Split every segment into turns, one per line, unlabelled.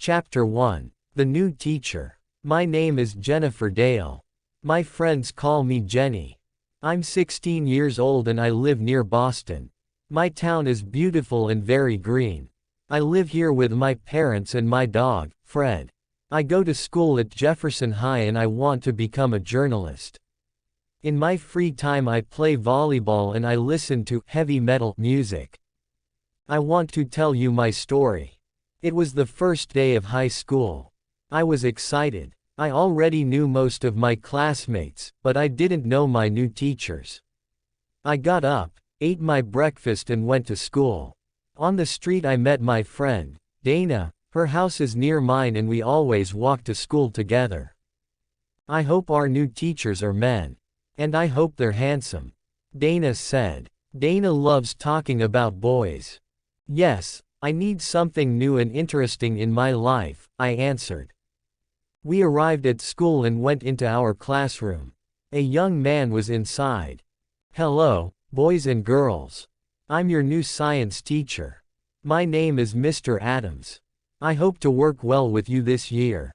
Chapter 1. The New Teacher. My name is Jennifer Dale. My friends call me Jenny. I'm 16 years old and I live near Boston. My town is beautiful and very green. I live here with my parents and my dog, Fred. I go to school at Jefferson High and I want to become a journalist. In my free time I play volleyball and I listen to heavy metal music. I want to tell you my story. It was the first day of high school. I was excited. I already knew most of my classmates, but I didn't know my new teachers. I got up, ate my breakfast and went to school. On the street I met my friend, Dana. Her house is near mine and we always walk to school together. I hope our new teachers are men. And I hope they're handsome. Dana said. Dana loves talking about boys. Yes, I need something new and interesting in my life, I answered. We arrived at school and went into our classroom. A young man was inside. Hello, boys and girls. I'm your new science teacher. My name is Mr. Adams. I hope to work well with you this year.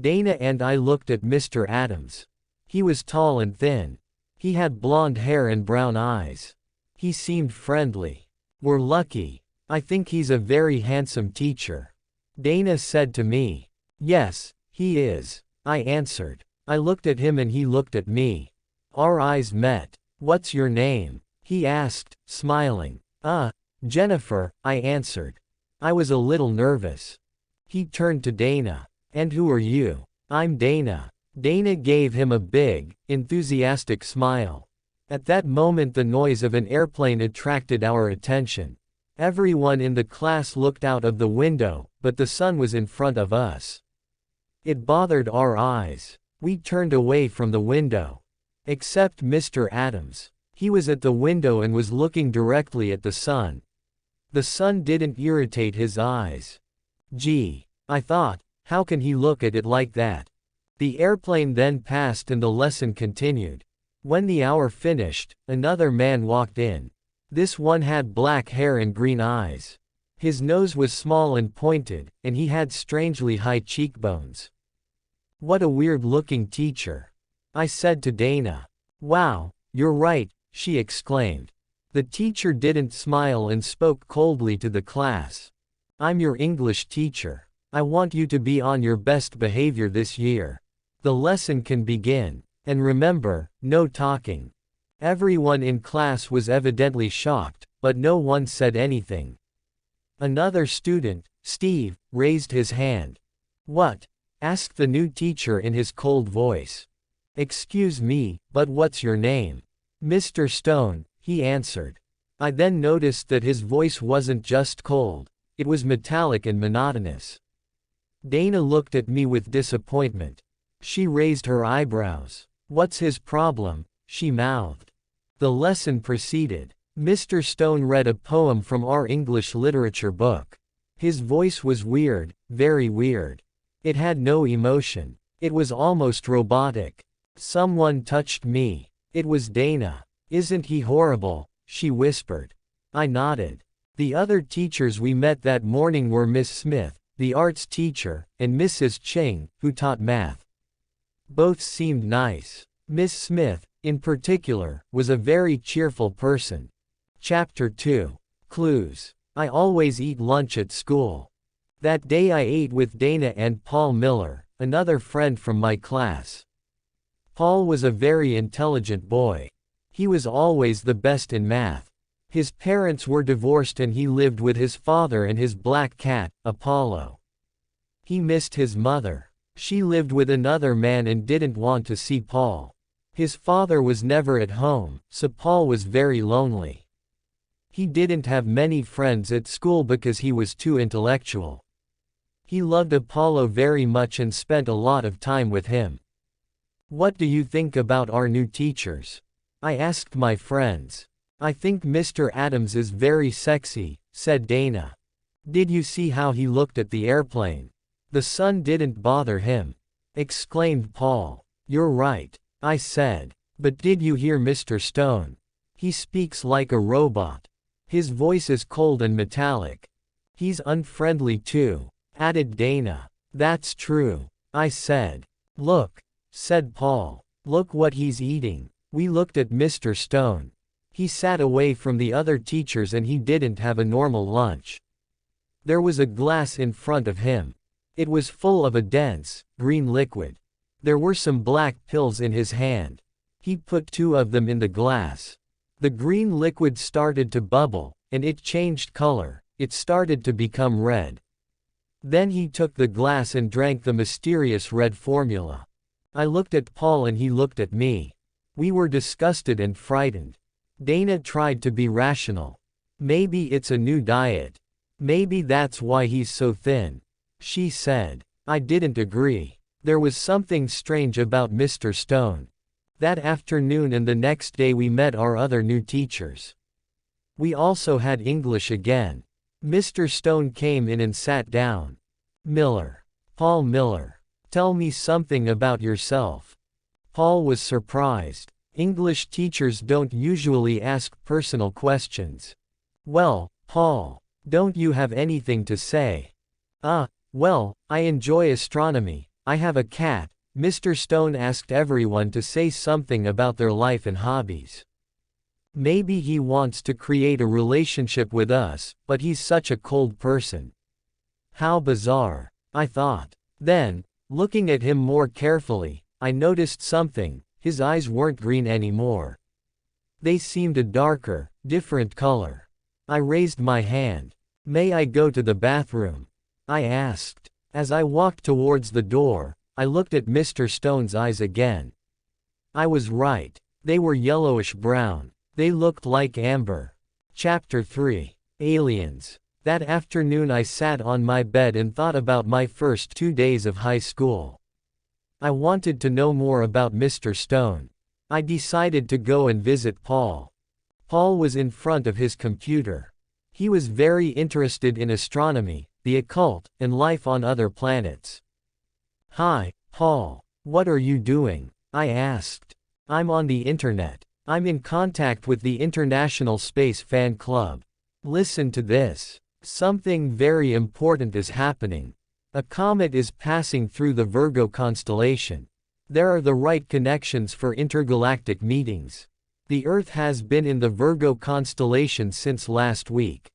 Dana and I looked at Mr. Adams. He was tall and thin. He had blonde hair and brown eyes. He seemed friendly. We're lucky. I think he's a very handsome teacher. Dana said to me. Yes, he is, I answered. I looked at him and he looked at me. Our eyes met. What's your name? He asked, smiling. Jennifer, I answered. I was a little nervous. He turned to Dana. And who are you? I'm Dana. Dana gave him a big, enthusiastic smile. At that moment the noise of an airplane attracted our attention. Everyone in the class looked out of the window, but the sun was in front of us. It bothered our eyes. We turned away from the window. Except Mr. Adams. He was at the window and was looking directly at the sun. The sun didn't irritate his eyes. Gee, I thought, how can he look at it like that? The airplane then passed and the lesson continued. When the hour finished, another man walked in. This one had black hair and green eyes. His nose was small and pointed, and he had strangely high cheekbones. What a weird-looking teacher. I said to Dana. Wow, you're right, she exclaimed. The teacher didn't smile and spoke coldly to the class. I'm your English teacher. I want you to be on your best behavior this year. The lesson can begin. And remember, no talking. Everyone in class was evidently shocked, but no one said anything. Another student, Steve, raised his hand. What? Asked the new teacher in his cold voice. Excuse me, but what's your name? Mr. Stone, he answered. I then noticed that his voice wasn't just cold, it was metallic and monotonous. Dana looked at me with disappointment. She raised her eyebrows. What's his problem? She mouthed. The lesson proceeded. Mr. Stone read a poem from our English literature book. His voice was weird, very weird. It had no emotion. It was almost robotic. Someone touched me. It was Dana. Isn't he horrible? She whispered. I nodded. The other teachers we met that morning were Miss Smith, the arts teacher, and Mrs. Ching, who taught math. Both seemed nice. Miss Smith, in particular, was a very cheerful person. Chapter 2. Clues. I always eat lunch at school. That day I ate with Dana and Paul Miller, another friend from my class. Paul was a very intelligent boy. He was always the best in math. His parents were divorced and he lived with his father and his black cat, Apollo. He missed his mother. She lived with another man and didn't want to see Paul. His father was never at home, so Paul was very lonely. He didn't have many friends at school because he was too intellectual. He loved Apollo very much and spent a lot of time with him. What do you think about our new teachers? I asked my friends. I think Mr. Adams is very sexy, said Dana. Did you see how he looked at the airplane? The sun didn't bother him, exclaimed Paul. You're right, I said. But did you hear Mr. Stone? He speaks like a robot. His voice is cold and metallic. He's unfriendly too. added Dana. That's true, I said. Look, said Paul. Look what he's eating. We looked at Mr. Stone. He sat away from the other teachers and he didn't have a normal lunch. There was a glass in front of him. It was full of a dense, green liquid. There were some black pills in his hand. He put 2 of them in the glass. The green liquid started to bubble, and it changed color. It started to become red. Then he took the glass and drank the mysterious red formula. I looked at Paul and he looked at me. We were disgusted and frightened. Dana tried to be rational. Maybe it's a new diet. Maybe that's why he's so thin, she said. I didn't agree. There was something strange about Mr. Stone. That afternoon and the next day we met our other new teachers. We also had English again. Mr. Stone came in and sat down. Miller. Paul Miller. Tell me something about yourself. Paul was surprised. English teachers don't usually ask personal questions. Well, Paul, don't you have anything to say? Well, I enjoy astronomy. I have a cat. Mr. Stone asked everyone to say something about their life and hobbies. Maybe he wants to create a relationship with us, but he's such a cold person. How bizarre, I thought. Then, looking at him more carefully, I noticed something. His eyes weren't green anymore. They seemed a darker, different color. I raised my hand. May I go to the bathroom? I asked. As I walked towards the door, I looked at Mr. Stone's eyes again. I was right. They were yellowish-brown. They looked like amber. Chapter 3. Aliens. That afternoon I sat on my bed and thought about my first 2 days of high school. I wanted to know more about Mr. Stone. I decided to go and visit Paul. Paul was in front of his computer. He was very interested in astronomy, the occult, and life on other planets. Hi, Paul. What are you doing? I asked. I'm on the internet. I'm in contact with the International Space Fan Club. Listen to this. Something very important is happening. A comet is passing through the Virgo constellation. There are the right connections for intergalactic meetings. The Earth has been in the Virgo constellation since last week.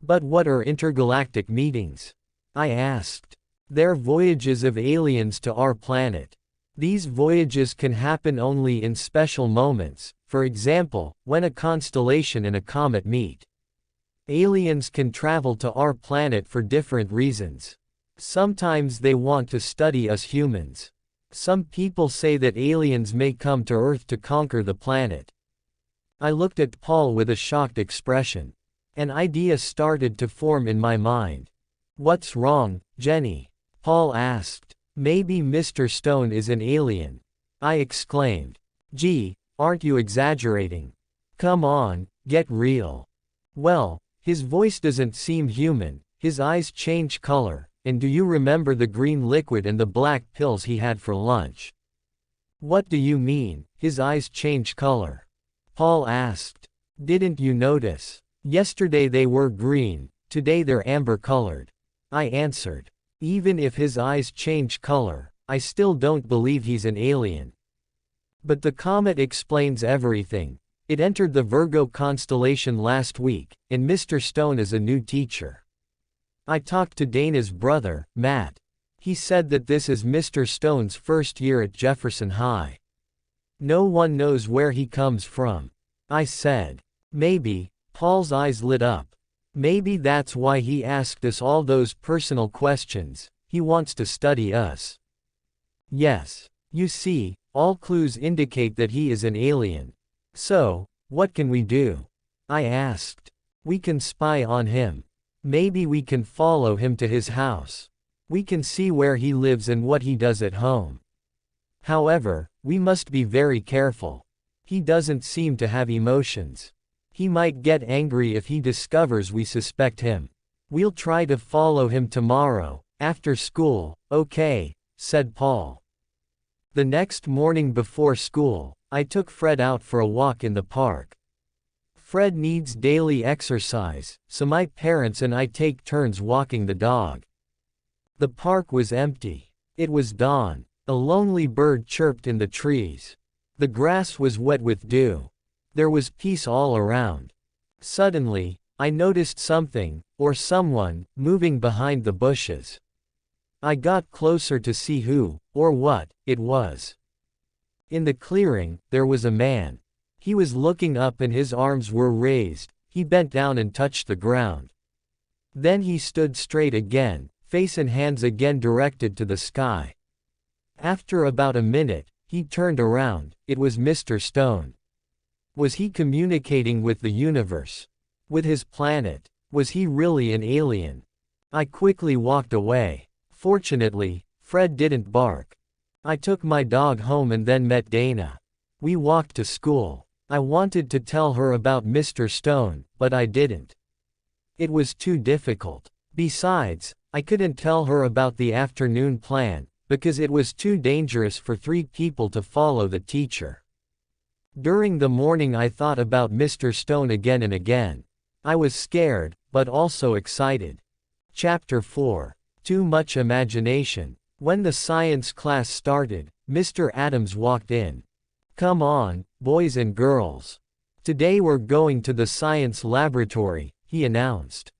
But what are intergalactic meetings? I asked. They're voyages of aliens to our planet. These voyages can happen only in special moments, for example, when a constellation and a comet meet. Aliens can travel to our planet for different reasons. Sometimes they want to study us humans. Some people say that aliens may come to Earth to conquer the planet. I looked at Paul with a shocked expression. An idea started to form in my mind. What's wrong, Jenny? Paul asked. Maybe Mr. Stone is an alien. I exclaimed. Gee, aren't you exaggerating? Come on, get real. Well, his voice doesn't seem human, his eyes change color. And do you remember the green liquid and the black pills he had for lunch? What do you mean, his eyes change color? Paul asked. Didn't you notice? Yesterday they were green, today they're amber-colored. I answered. Even if his eyes change color, I still don't believe he's an alien. But the comet explains everything. It entered the Virgo constellation last week, and Mr. Stone is a new teacher. I talked to Dana's brother, Matt. He said that this is Mr. Stone's first year at Jefferson High. No one knows where he comes from. I said. Maybe. Paul's eyes lit up. Maybe that's why he asked us all those personal questions. He wants to study us. Yes. You see, all clues indicate that he is an alien. So, what can we do? I asked. We can spy on him. Maybe we can follow him to his house. We can see where he lives and what he does at home. However, we must be very careful. He doesn't seem to have emotions. He might get angry if he discovers we suspect him. We'll try to follow him tomorrow, after school, okay, said Paul. The next morning before school, I took Fred out for a walk in the park. Fred needs daily exercise, so my parents and I take turns walking the dog. The park was empty. It was dawn. A lonely bird chirped in the trees. The grass was wet with dew. There was peace all around. Suddenly, I noticed something, or someone, moving behind the bushes. I got closer to see who, or what, it was. In the clearing, there was a man. He was looking up and his arms were raised. He bent down and touched the ground. Then he stood straight again, face and hands again directed to the sky. After about a minute, he turned around. It was Mr. Stone. Was he communicating with the universe? With his planet? Was he really an alien? I quickly walked away. Fortunately, Fred didn't bark. I took my dog home and then met Dana. We walked to school. I wanted to tell her about Mr. Stone, but I didn't. It was too difficult. Besides, I couldn't tell her about the afternoon plan, because it was too dangerous for 3 people to follow the teacher. During the morning I thought about Mr. Stone again and again. I was scared, but also excited. Chapter 4. Too much imagination. When the science class started, Mr. Adams walked in. "Come on, boys and girls. Today we're going to the science laboratory," he announced.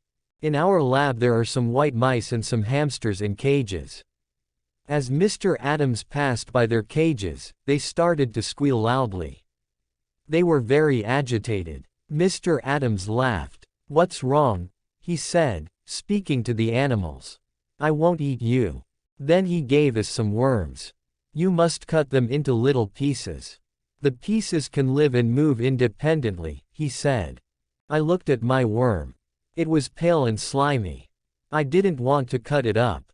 "In our lab there are some white mice and some hamsters in cages." As Mr. Adams passed by their cages, they started to squeal loudly. They were very agitated. Mr. Adams laughed. "What's wrong?" he said, speaking to the animals. "I won't eat you." Then he gave us some worms. "You must cut them into little pieces. The pieces can live and move independently," he said. I looked at my worm. It was pale and slimy. I didn't want to cut it up.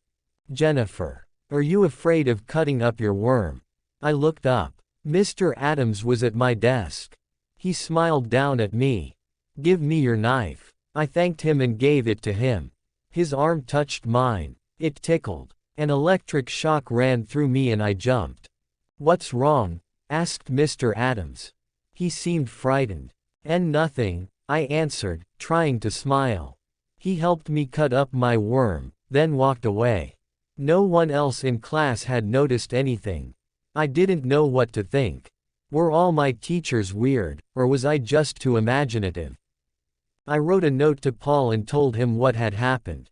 "Jennifer, are you afraid of cutting up your worm?" I looked up. Mr. Adams was at my desk. He smiled down at me. "Give me your knife." I thanked him and gave it to him. His arm touched mine. It tickled. An electric shock ran through me and I jumped. "What's wrong?" asked Mr. Adams. He seemed frightened. Nothing," I answered, trying to smile. He helped me cut up my worm, then walked away. No one else in class had noticed anything. I didn't know what to think. Were all my teachers weird, or was I just too imaginative? I wrote a note to Paul and told him what had happened.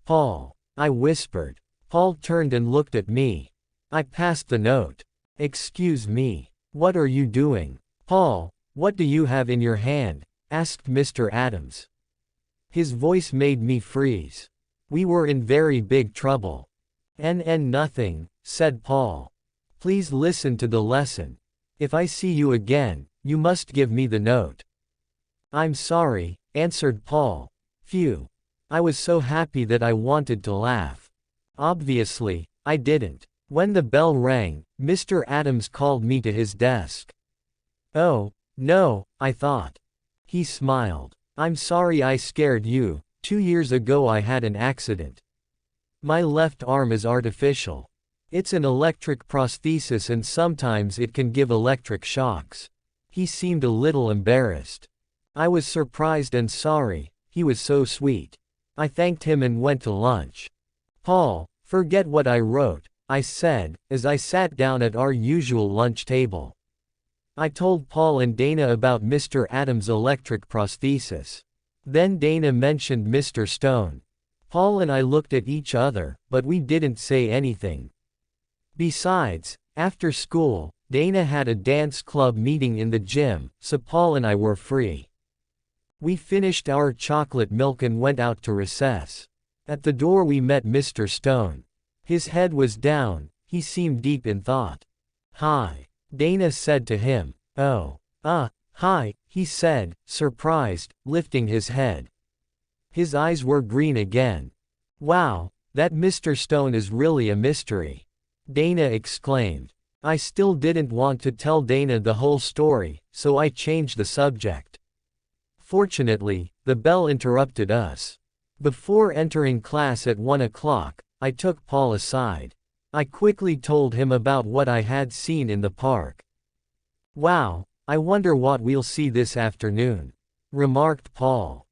"Paul," I whispered. Paul turned and looked at me. I passed the note. "Excuse me. What are you doing?" "Paul, what do you have in your hand?" asked Mr. Adams. His voice made me freeze. We were in very big trouble. Nothing," said Paul. "Please listen to the lesson. If I see you again, you must give me the note." "I'm sorry," answered Paul. Phew. I was so happy that I wanted to laugh. Obviously, I didn't. When the bell rang, Mr. Adams called me to his desk. "Oh, no," I thought. He smiled. "I'm sorry I scared you. 2 years ago I had an accident. My left arm is artificial. It's an electric prosthesis and sometimes it can give electric shocks." He seemed a little embarrassed. I was surprised and sorry. He was so sweet. I thanked him and went to lunch. "Paul, forget what I wrote," I said, as I sat down at our usual lunch table. I told Paul and Dana about Mr. Adams' electric prosthesis. Then Dana mentioned Mr. Stone. Paul and I looked at each other, but we didn't say anything. Besides, after school, Dana had a dance club meeting in the gym, so Paul and I were free. We finished our chocolate milk and went out to recess. At the door we met Mr. Stone. His head was down, he seemed deep in thought. "Hi," Dana said to him. "Oh, hi," he said, surprised, lifting his head. His eyes were green again. "Wow, that Mr. Stone is really a mystery," Dana exclaimed. I still didn't want to tell Dana the whole story, so I changed the subject. Fortunately, the bell interrupted us. Before entering class at 1 o'clock, I took Paul aside. I quickly told him about what I had seen in the park. "Wow, I wonder what we'll see this afternoon," remarked Paul.